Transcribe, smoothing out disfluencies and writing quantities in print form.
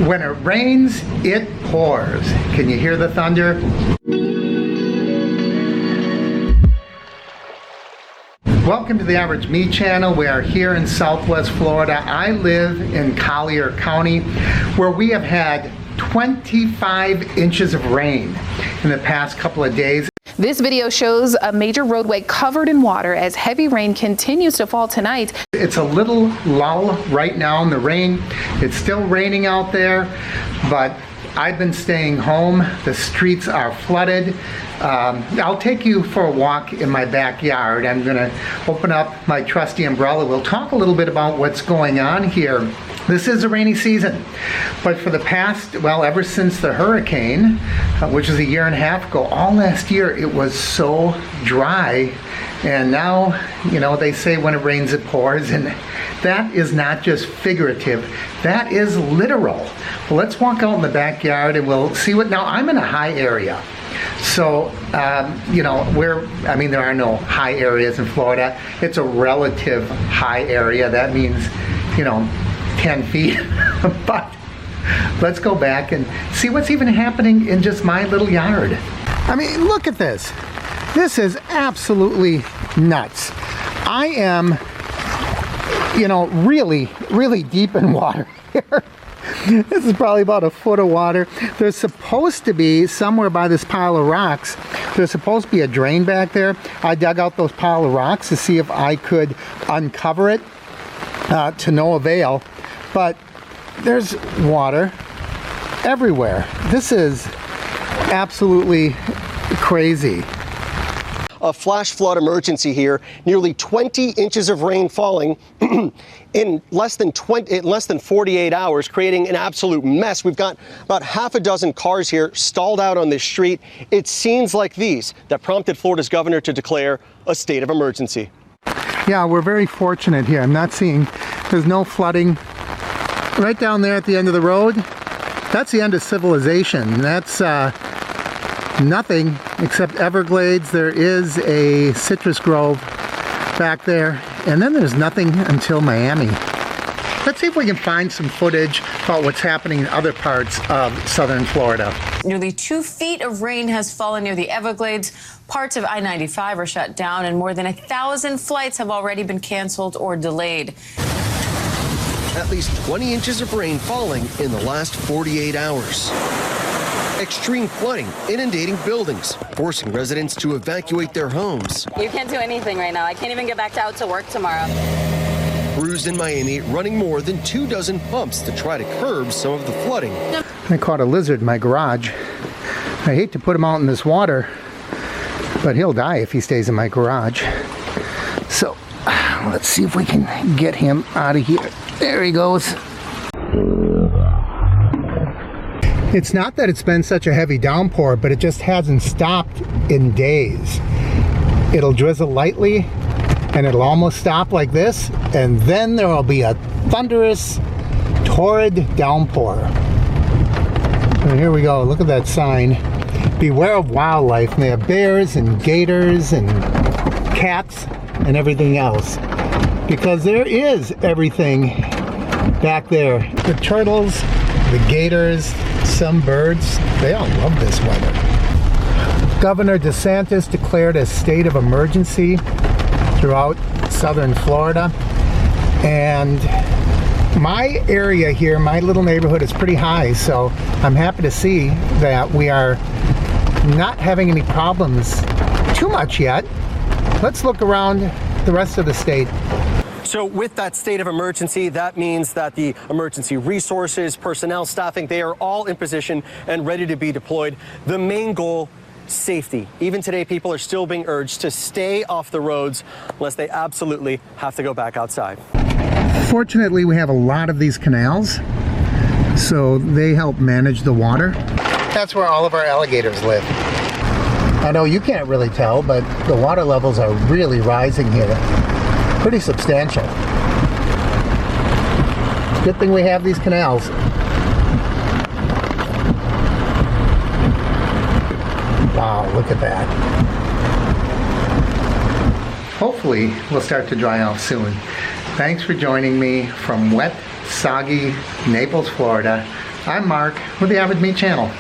When it rains, it pours. Can you hear the thunder? Welcome to the Average Me channel. We are here in Southwest Florida. I live in Collier County, where we have had 25 inches of rain in the past couple of days. This video shows a major roadway covered in water as heavy rain continues to fall tonight. It's a little lull right now in the rain. It's still raining out there, but I've been staying home. The streets are flooded. I'll take you for a walk in my backyard. I'm gonna open up my trusty umbrella. We'll talk a little bit about what's going on here. This is a rainy season, but for the past, well, ever since the hurricane, which was a year and a half ago, all last year it was so dry. And now, you know, they say when it rains it pours, and that is not just figurative, that is literal. Well, let's walk out in the backyard and we'll see what, now I'm in a high area. So, you know, there are no high areas in Florida. It's a relative high area. That means, you know, 10 feet. But let's go back and see what's even happening in just my little yard. I mean, look at this. This is absolutely nuts. I am, you know, really, really deep in water here. This is probably about a foot of water. There's supposed to be, somewhere by this pile of rocks, there's supposed to be a drain back there. I dug out those pile of rocks to see if I could uncover it, to no avail. But there's water everywhere. This is absolutely crazy. A flash flood emergency here. Nearly 20 inches of rain falling in less than 48 hours, creating an absolute mess. We've got about half a dozen cars here stalled out on this street. It's scenes like these that prompted Florida's governor to declare a state of emergency. Yeah, we're very fortunate here. I'm not seeing, there's no flooding. Right down there at the end of the road, that's the end of civilization. That's nothing except Everglades. There is a citrus grove back there, and then there's nothing until Miami. Let's see if we can find some footage about what's happening in other parts of southern Florida. Nearly 2 feet of rain has fallen near the Everglades. Parts of I-95 are shut down, and more than 1,000 flights have already been canceled or delayed. At least 20 inches of rain falling in the last 48 hours. Extreme flooding inundating buildings, forcing residents to evacuate their homes. You can't do anything right now. I can't even get back out to work tomorrow. Crews in Miami running more than 24 pumps to try to curb some of the flooding. I caught a lizard in my garage. I hate to put him out in this water, but he'll die if he stays in my garage. So let's see if we can get him out of here. There he goes. It's not that it's been such a heavy downpour, but it just hasn't stopped in days. It'll drizzle lightly, and it'll almost stop like this, and then there will be a thunderous, torrid downpour. And here we go, look at that sign. Beware of wildlife. And they have bears and gators and cats and everything else. Because there is everything back there. The turtles, the gators, some birds, they all love this weather. Governor DeSantis declared a state of emergency throughout southern Florida. And my area here, my little neighborhood is pretty high, so I'm happy to see that we are not having any problems too much yet. Let's look around the rest of the state. So with that state of emergency, that means that the emergency resources, personnel, staffing, they are all in position and ready to be deployed. The main goal, safety. Even today, people are still being urged to stay off the roads unless they absolutely have to go back outside. Fortunately, we have a lot of these canals, so they help manage the water. That's where all of our alligators live. I know you can't really tell, but the water levels are really rising here. Pretty substantial. Good thing we have these canals. Wow, look at that. Hopefully, we'll start to dry off soon. Thanks for joining me from wet, soggy Naples, Florida. I'm Mark with the Avid Meat Channel.